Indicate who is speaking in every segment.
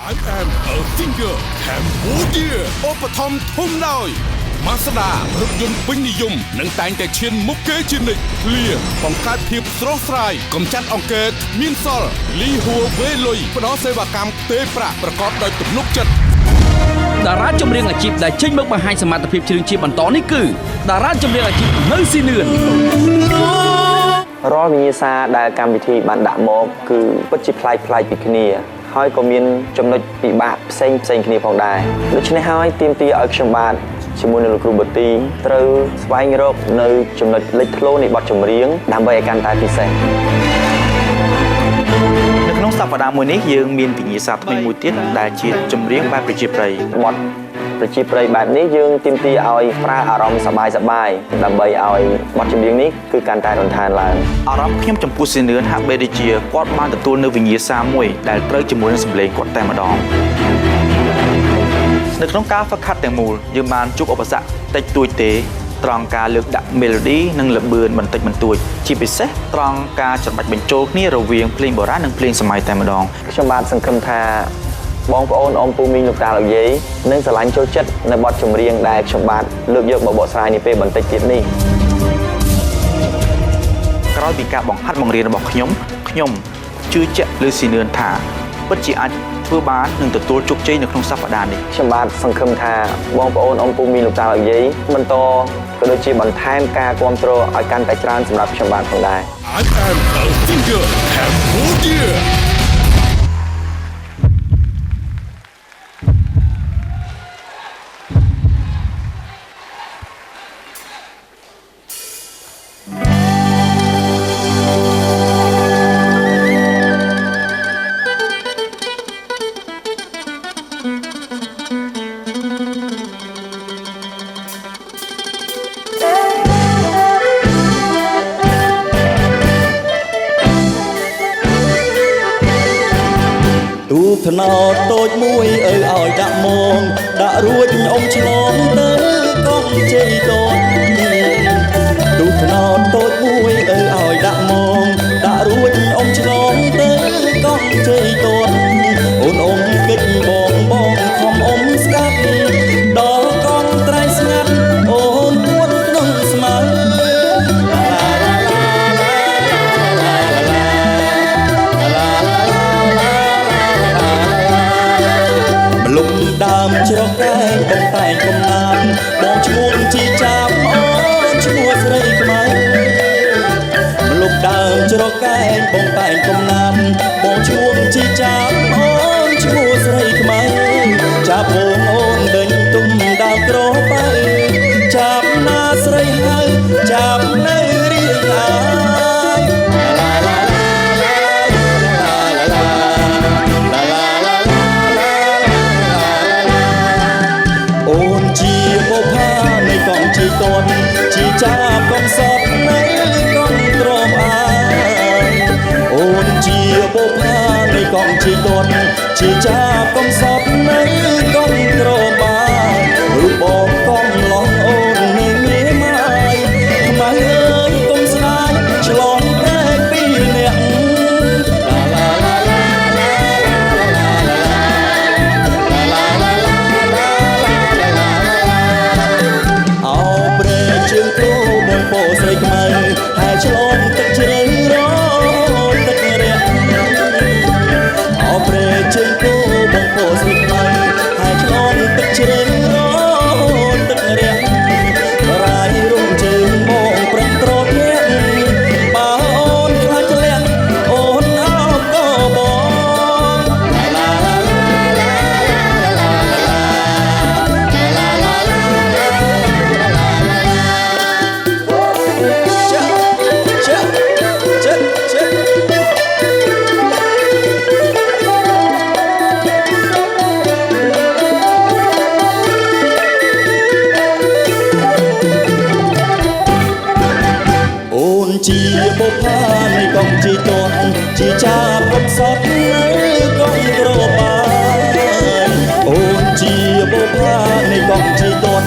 Speaker 1: I am a finger Cambodia ឧបត្ថម្ភធំដោយMazda រថយន្តពេញនិយមនឹងតែងតែឈានមុខគេជានិច្ចឃ្លាបង្កើតភាពស្រស់ស្រាយកម្ចាត់អង្គែមានសល់លីហួរវេលុយផ្ដល់សេវាកម្មផ្ទេរប្រាក់ប្រកបដោយទំនុកចិត្តតារាចម្រៀងអាជីពដែលចេញមកបង្ហាញសមត្ថភាពជ្រៀងជាបន្តនេះគឺតារាចម្រៀងអាជីពនៅស៊ីនឿន
Speaker 2: រាល់វិញ្ញាសាដែលកម្មវិធីបានដាក់មកគឺពិតជាប្លែកពីគ្នាហើយក៏មានចំណុចពិបាកផ្សេងគ្នាផងដែរដូច្នេះហើយទាមទារឲ្យខ្ញុំបាទជាមួយនឹងលោកគ្រូប៊ូទីត្រូវស្វែងរកនៅចំណុចលេចធ្លោនៃបទចម្រៀងដើម្បីឲ្យកាន់តែពិសេស
Speaker 3: នៅក្នុងសប្តាហ៍មួយនេះយើងមានវិញ្ញាសាថ្មីមួយទៀតដែលជាចម្រៀងបែបប្រជាប្រិយ
Speaker 2: បទប្រជាប្រិយបែបនេះយើងទាមទារឲ្យប្រើអារម្មណ៍សប្បាយដើម្បីឲ្យបទចម្រៀងនេះគឺកាន់តែរន្តានឡើង
Speaker 3: អារម្មណ៍ខ្ញុំចំពោះស៊ីនឿនហាក់បីដូចជាគាត់បានទទួលនៅវិញ្ញាសាមួយដែលត្រូវជាមួយនឹងសម្លេងគាត់តែម្ដងនៅក្នុងការហ្វឹកហាត់ទាំងមូលយើងបានជួបឧបសគ្គតិចតួចទេត្រង់ការលើកដាក់ melody និងល្បឿនបន្តិចបន្តួចជាពិសេសត្រង់ការច្របាច់បញ្ចូលគ្នារវាងភ្លេងបុរាណនិងភ្លេងសម័យតែម្ដង
Speaker 2: ខ្ញុំបាទសង្ឃឹមថាបងប្អូនអ៊ំពូមីងលោកតាលោកយាយនឹងស្រឡាញ់ចូលចិត្តនៅបទចម្រៀងដែលខ្ញុំបាទលើកយកមកបកស្រាយនាពេលបន្តិចទៀតនេះ
Speaker 3: ក្រោយពីការបង្ហាត់បង្រៀនរបស់ខ្ញុំជឿជាក់លើស៊ីនឿនថាពិតជាអាចធ្វើបាននិងទទួលជោគជ័យនៅក្នុងសប្តាហ៍នេះ
Speaker 2: ខ្ញុំបាទសង្ឃឹមថាបងប្អូនអ៊ំពូមីងលោកតាលោកយាយបន្តក៏ដូចជាបន្ថែមការគ្រប់គ្រងឲ្យកាន់តែច្រើនសម្រាប់ខ្ញុំបាទផងដែរ
Speaker 1: I am a finger Cambodia
Speaker 4: ថ្នោតតូចមួយឲ្យដាក់មកដាក់រួចអ៊ំឆ្លងទៅកងជ័យតូចទូថ្នោតតូចមួយឲ្យដាក់មកដាក់រួចអ៊ំឆ្លងទៅកងជ័យតូចអូនអ៊ំគិតបងខំអ៊ំស្ដាប់ដល់កងត្រៃស្ងាត់អូនពួតក្នុងស្មៅលុបដើមជ្រកែងបំតែងកំណានបងឈ្មោះជីចាប់អូនឈ្មោះស្រីខ្មៅលុបដើមជ្រកែងបំតែងកំណានបងឈ្មោះជីចាប់អូនឈ្មោះស្រីខ្មៅចាប់បងអូនដេញទុំដើមក្របើចាប់ណាស្រីហើយចាប់នៅរៀងអាយអូនជាបុផានៃកងជ័យតនជាចាប់កំសត់នៅកងត្រមអាយអូនជាបុផានៃកងជ័យតនជាចាប់កំសត់នៅកងត្រមអាយរូបបងកំឡងអូននៅមេម៉ាយខ្មៅអើយកុំស្ដាយឆ្លងតែពីអ្នកស្រីខ្មៅហើយឆ្លងទឹកជ្រៅរទឹករាក់អោព្រែជើងគោបងពោស្រីខ្មៅហើយឆ្លងទឹកជ្រៅរទឹករាក់រាយរំជើងមកប្រឹងត្រធាក់បើអូនខ្លាចលាក់អូនអោក៏បងជាបុផានៃកងជ័យតនជាចាប់កំសត់នៅកងក្របាយអូនជាបុផានៃកងជ័យតន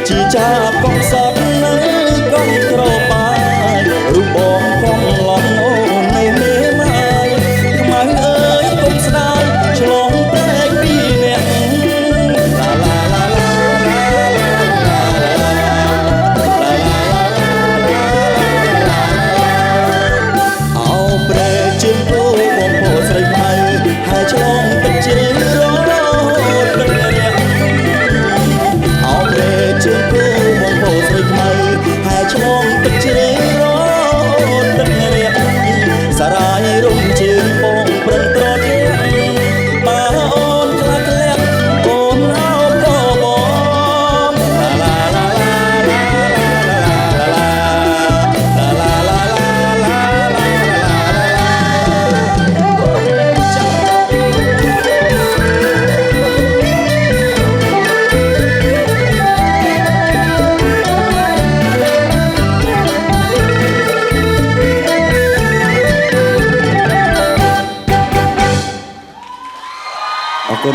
Speaker 4: ជាចាប់កំសត់នៅកងក្របាយរូបបងកំឡងអូននៅមេម៉ាយខ្មៅអើយកុំស្ដាយឆ្លងតែពី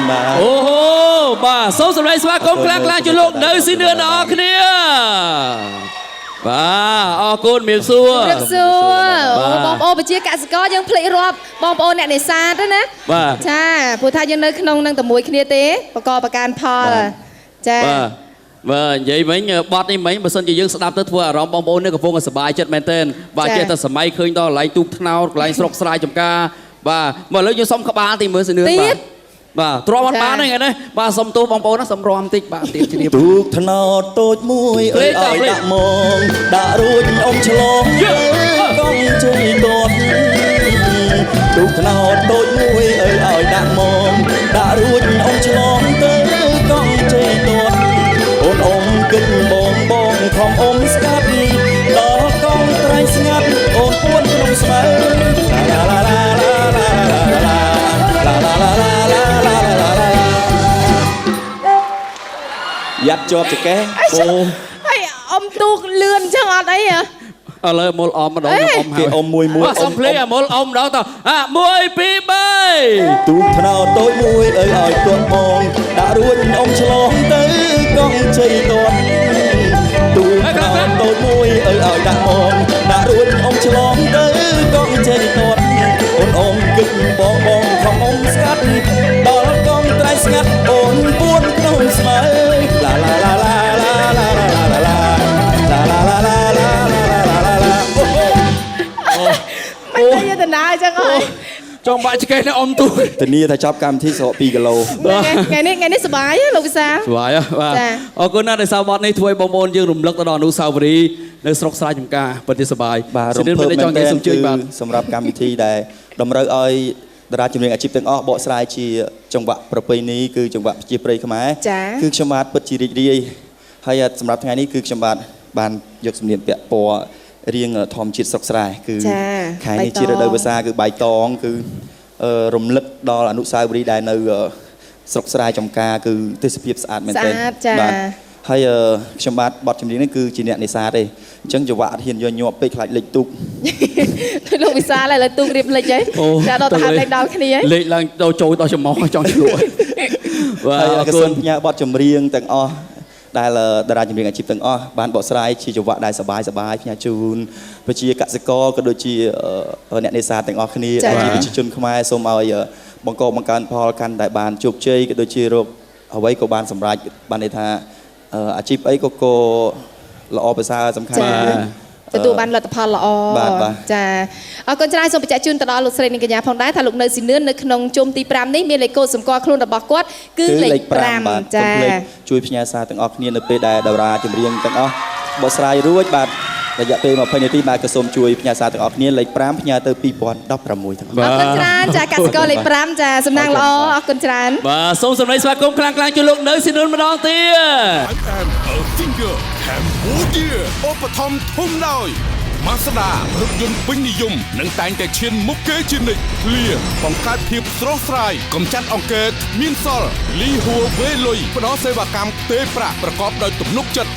Speaker 4: នបាទ
Speaker 5: អូហូបាទសូមសម្ដែងស្វាគមន៍ខ្លាំងៗជូនលោកនៅស៊ីនឿនអ្នកគ្នាបាទអរគុណមានសួរ
Speaker 6: រឹកសួរអូបងប្អូនប្រជាកសិករយើងភ្លេចរាប់បងប្អូនអ្នកនេសាទណា
Speaker 5: បាទ
Speaker 6: ចាព្រោះថាយើងនៅក្នុងនឹងតែមួយគ្នាទេបកបកានផលចា
Speaker 5: បាទបាទនិយាយមិញបត់នេះមិញបើសិនជាយើងស្ដាប់ទៅធ្វើអារម្មណ៍បងប្អូននេះកំពុងតែសប្បាយចិត្តមែនទែនបាទចេះតែសម័យឃើញដល់កន្លែងទូកថ្នោតកន្លែងស្រុកស្រែចម្ការបាទមកឥឡូវយើងសុំក្បាលតិចមើលសឿនបាទបាទទ្រាំអត់បានទេថ្ងៃនេះបាទសុំទោសបងប្អូនណាសុំរំតិចបាទទៀតជំរាប
Speaker 4: ទូកថ្នោតតូចមួយអើយឲ្យដាក់មកដាក់រួចអ៊ំឆ្លងកងជ័យតតទូកថ្នោតតូចមួយអើយឲ្យដាក់មកដាក់រួចអ៊ំឆ្លងទៅកងជ័យតតអូនអ៊ំគិតបងខំអ៊ំស្កាត់ដល់កងត្រែងស្ងាត់អូនពួនក្នុងស្មៅឡាឡាឡាឡាឡាឡាឡាឡាឡាឡាយ៉ាត់ជាប់ចកេះអូ
Speaker 6: ហើយអ៊ំទូកលឿនចឹងអត់អីហ៎
Speaker 5: ឥឡូវមុលអមម្ដងខ្ញុំអម
Speaker 4: គេ
Speaker 5: ហើយ
Speaker 4: អ៊ំមួយ
Speaker 5: បាទសុំភ្លេងអាមុលអមម្ដងត1 2 3
Speaker 4: ទូកថ្នោតតូចមួយអើយឲ្យទាត់មកដាក់រួចអ៊ំឆ្លងទៅកងជ័យទាត់ទូកថ្នោតតូចមួយអើយឲ្យដាក់មកដាក់រួចអ៊ំឆ្លងទៅកងជ័យទាត់អូនអ៊ំគិតបងខំអ៊ំស្កាត់ដល់កងត្រៃស្ងាត់អូនពួនក្នុងស្មៅឡាឡាឡាឡាឡាឡាឡាឡាឡាឡាឡាឡាឡាឡាអូ
Speaker 6: មិនទៅយន្តនាអញ្ចឹងអើយ
Speaker 5: ចង់បាក់ឆ្កេះនៅអមទូក
Speaker 4: ធានាថាចាប់កម្មវិធីស្រក2គីឡូ
Speaker 6: ថ្ងៃនេះសប្បាយលោកវិសាល
Speaker 5: ស្វាយបាទ
Speaker 6: ចា
Speaker 5: អរគុណណាស់ដែលសាវត្តនេះធ្វើឲ្យបងប្អូនយើងរំលឹកទៅដល់អនុស្សាវរីយ៍នៅស្រុកស្រែចម្ការពិតជាសប្បាយ
Speaker 4: បាទរំ
Speaker 5: សិន
Speaker 4: ភើប
Speaker 5: មិនចង់និយាយសូមជឿបាទ
Speaker 4: សម្រាប់កម្មវិធីដែលតម្រូវឲ្យតារាចម្រៀងអាជីពទាំងអស់បកស្រាយជាចង្វាក់ប្រពៃណីគឺចង្វាក់ប្រជាប្រិយខ្មែរ
Speaker 6: ចា
Speaker 4: គឺខ្ញុំបាទពិតជារីករាយហើយសម្រាប់ថ្ងៃនេះគឺខ្ញុំបាទបានយកសំនៀងពាក់ពណ៌រៀងធម្មជាតិស្រុកស្រែគឺ
Speaker 6: ចា
Speaker 4: ខែនេះជារដូវវស្សាគឺបៃតងគឺរំលឹកដល់អនុស្សាវរីយ៍ដែលនៅស្រុកស្រែចម្ការគឺទេសភាពស្អាតមែនទែន
Speaker 6: ស្អាតចា
Speaker 4: ហើយខ្ញុំបាទបទចម្រៀងនេះគឺជាអ្នកនេសាទទេអញ្ចឹងចង្វាក់អត់ហ៊ានយកញាប់ពេកខ្លាចលិចទូក
Speaker 6: លោកវិសាលឥឡូវទូករៀបលិចហើយចាដល់ទៅហាត់លេខដល់គ្នាហើយ
Speaker 5: លេខឡើងទៅចូលដល់ច្រមុះចង់ឆ្លួយបាទ
Speaker 4: ហើយ
Speaker 5: អរ
Speaker 4: ក៏
Speaker 5: គុ
Speaker 4: សូ
Speaker 5: ណ
Speaker 4: មផ្ញើបទចម្រៀងទាំងអស់ដែលតារាចម្រៀងអាជីពទាំងអស់បានបកស្រាយជាចង្វាក់ដែលសប្បាយផ្ញើជូនប្រជាកសិករក៏ដូចជាអ្នកនេសាទទាំងអស់គ្នាដែលជាប្រជាជនខ្មែរសូមឲ្យបង្កបង្កើនផលកាន់តែបានជោគជ័យក៏ដូចជារកអ្វីក៏បានសម្រេចបានន័យថាអាជីពអីក៏ល្អប្រសើរសំខាន់ណាស់
Speaker 6: ទទួលបានលទ្ធផលល្អ
Speaker 4: បាទ
Speaker 6: ចាអរគុណច្រើនសូមបញ្ជាក់ជូនទៅដល់លោកស្រីនិងកញ្ញាផងដែរថាលោកនៅស៊ីនឿននៅក្នុងជុំទី5នេះមានលេខកូដសម្គាល់ខ្លួនរបស់គាត់គឺលេខ5
Speaker 4: បាទ
Speaker 6: ចា
Speaker 4: កុំភ្លេចជួយផ្ញើសារទាំងអស់គ្នានៅពេលដែលតារាចម្រៀងទាំងអស់បកស្រាយរួចបាទរយៈពេល20នាទីបាទក៏សូមជួយផ្ញើសារទាំងអស់គ្នាលេខ5ផ្ញើទៅ2016ទាំងអស់
Speaker 6: អរគុណច្រើនចាកសិករលេខ5ចាសំណាងល្អអរគុណច្រើន
Speaker 5: បាទសូមសម្ដែងស្វាគមន៍ខ្លាំងៗជូនលោកនៅស៊ីនឿនម្ដងទៀត
Speaker 1: I am a finger Cambodia ឧបត្ថម្ភធំដោយ Mazda រថយន្តពេញនិយមនឹងតែងតែឈានមុខគេជានិច្ចឃ្លាបង្កើតភាពស្រស់ស្រាយកំចាត់អង្គែមានសល់លីហួរវេលុយផ្ដល់សេវាកម្មផ្ទេរប្រាក់ប្រកបដោយទំនុកចិត្ត